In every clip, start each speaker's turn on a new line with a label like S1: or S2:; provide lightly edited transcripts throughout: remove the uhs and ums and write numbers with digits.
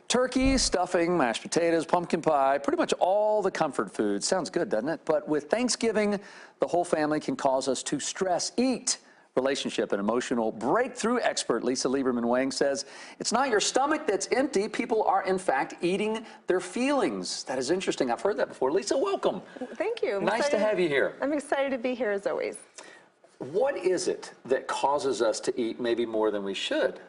S1: Turkey, stuffing, mashed potatoes, pumpkin pie, pretty much all the comfort food. Sounds good, doesn't it? But with Thanksgiving, the whole family can cause us to stress eat. Relationship and emotional breakthrough expert Lisa Lieberman-Wang says it's not your stomach that's empty. People are, in fact, eating their feelings. That is interesting. I've heard that before. Lisa, welcome.
S2: Thank you.
S1: Nice to have you here.
S2: I'm excited to be here as always.
S1: What is it that causes us to eat maybe more than we should?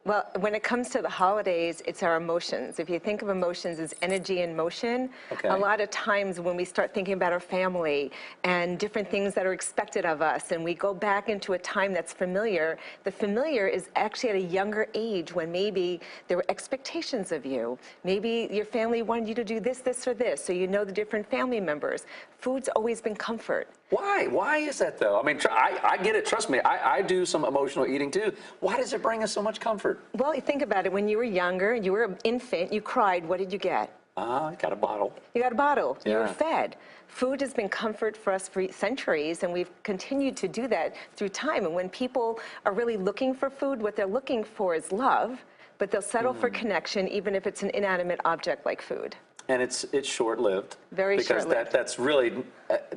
S2: Well, when it comes to the holidays, it's our emotions. If you think of emotions as energy in motion, a lot of times when we start thinking about our family and different things that are expected of us, and we go back into a time that's familiar, the familiar is actually at a younger age when maybe there were expectations of you. Maybe your family wanted you to do this, this, or this, so you know the different family members. Food's always been comfort.
S1: Why? Why is that, though? I mean, I get it. Trust me. I do some emotional eating, too. Why does it bring us so much comfort?
S2: Well, you think about it. When you were younger, you were an infant, you cried. What did you get?
S1: I got a bottle.
S2: You got a bottle.
S1: Yeah.
S2: You were fed. Food has been comfort for us for centuries, and we've continued to do that through time. And when people are really looking for food, what they're looking for is love, but they'll settle for connection, even if it's an inanimate object like food.
S1: And it's short-lived.
S2: Very short-lived.
S1: Because that's really,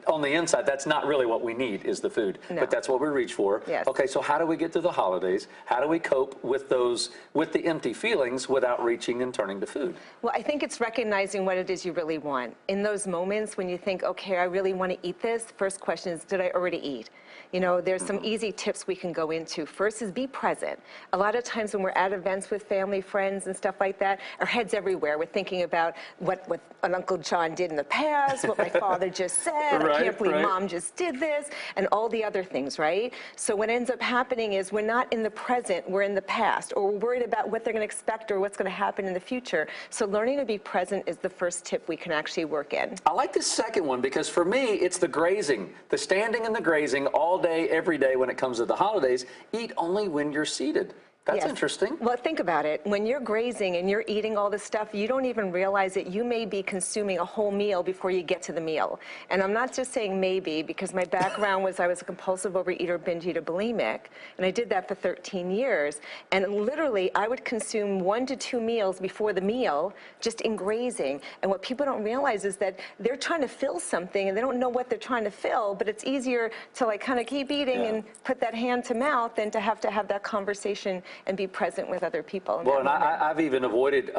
S1: on the inside, that's not really what we need is the food.
S2: No.
S1: But that's what we reach for.
S2: Yes.
S1: Okay, so how do we get through the holidays? How do we cope with the empty feelings without reaching and turning to food?
S2: Well, I think it's recognizing what it is you really want. In those moments when you think, okay, I really want to eat this, first question is, did I already eat? You know, there's some easy tips we can go into. First is be present. A lot of times when we're at events with family, friends, and stuff like that, our head's everywhere. We're thinking about what Uncle John did in the past, what my father just said, I can't believe Mom just did this, and all the other things, right? So what ends up happening is we're not in the present, we're in the past, or we're worried about what they're going to expect or what's going to happen in the future. So learning to be present is the first tip we can actually work in.
S1: I like the second one because for me, it's the grazing, the standing and the grazing all day, every day when it comes to the holidays. Eat only when you're seated. That's interesting.
S2: Well, think about it. When you're grazing and you're eating all this stuff, you don't even realize that you may be consuming a whole meal before you get to the meal. And I'm not just saying maybe, because my background was I was a compulsive overeater, binge eater, bulimic, and I did that for 13 years. And literally, I would consume 1 to 2 meals before the meal, just in grazing. And what people don't realize is that they're trying to fill something, and they don't know what they're trying to fill, but it's easier to like kind of keep eating and put that hand to mouth than to have that conversation and be present with other people.
S1: Well, and I've even avoided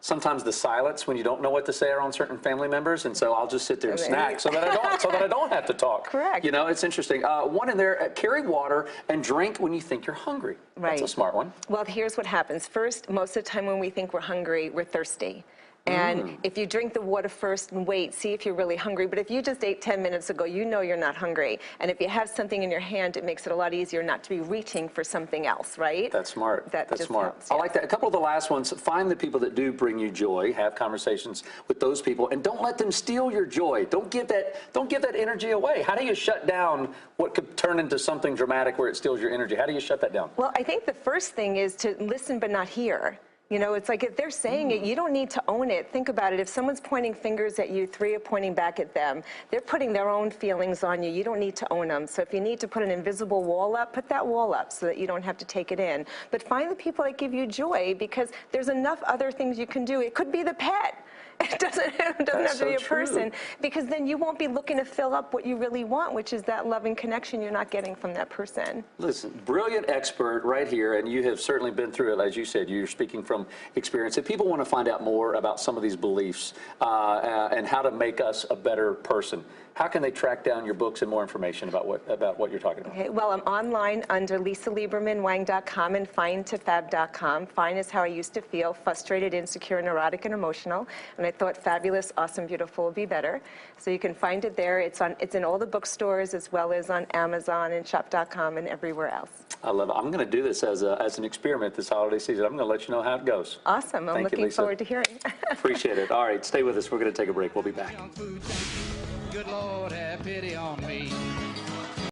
S1: sometimes the silence when you don't know what to say around certain family members, and so I'll just sit there and snack so that I don't have to talk.
S2: Correct.
S1: You know, it's interesting. One in there: carry water and drink when you think you're hungry. Right. That's a smart one.
S2: Well, here's what happens. First, most of the time when we think we're hungry, we're thirsty. And if you drink the water first and wait, see if you're really hungry. But if you just ate 10 minutes ago, you know you're not hungry. And if you have something in your hand, it makes it a lot easier not to be reaching for something else, right?
S1: That's smart. That's smart.
S2: Helps,
S1: I like that. A couple of the last ones, find the people that do bring you joy, have conversations with those people, and don't let them steal your joy. Don't give that energy away. How do you shut down what could turn into something dramatic where it steals your energy? How do you shut that down?
S2: Well, I think the first thing is to listen but not hear. You know, it's like if they're saying it, you don't need to own it. Think about it. If someone's pointing fingers at you, 3 are pointing back at them. They're putting their own feelings on you. You don't need to own them. So if you need to put an invisible wall up, put that wall up so that you don't have to take it in. But find the people that give you joy, because there's enough other things you can do. It could be the pet. It doesn't have to be a person, because then you won't be looking to fill up what you really want, which is that loving connection you're not getting from that person.
S1: Listen, brilliant expert right here, and you have certainly been through it. As you said, you're speaking from experience. If people want to find out more about some of these beliefs and how to make us a better person, how can they track down your books and more information about what you're talking about?
S2: Okay, well, I'm online under LisaLieberman-Wang.com and FineToFab.com. Fine is how I used to feel: frustrated, insecure, neurotic, and emotional. And I thought fabulous, awesome, beautiful would be better. So you can find it there. It's in all the bookstores, as well as on Amazon and Shop.com and everywhere else.
S1: I love it. I'm going to do this as an experiment this holiday season. I'm going to let you know how it goes.
S2: Awesome. I'm looking forward to hearing.
S1: Appreciate it. All right, stay with us. We're going to take a break. We'll be back.
S3: Good Lord, have pity on me.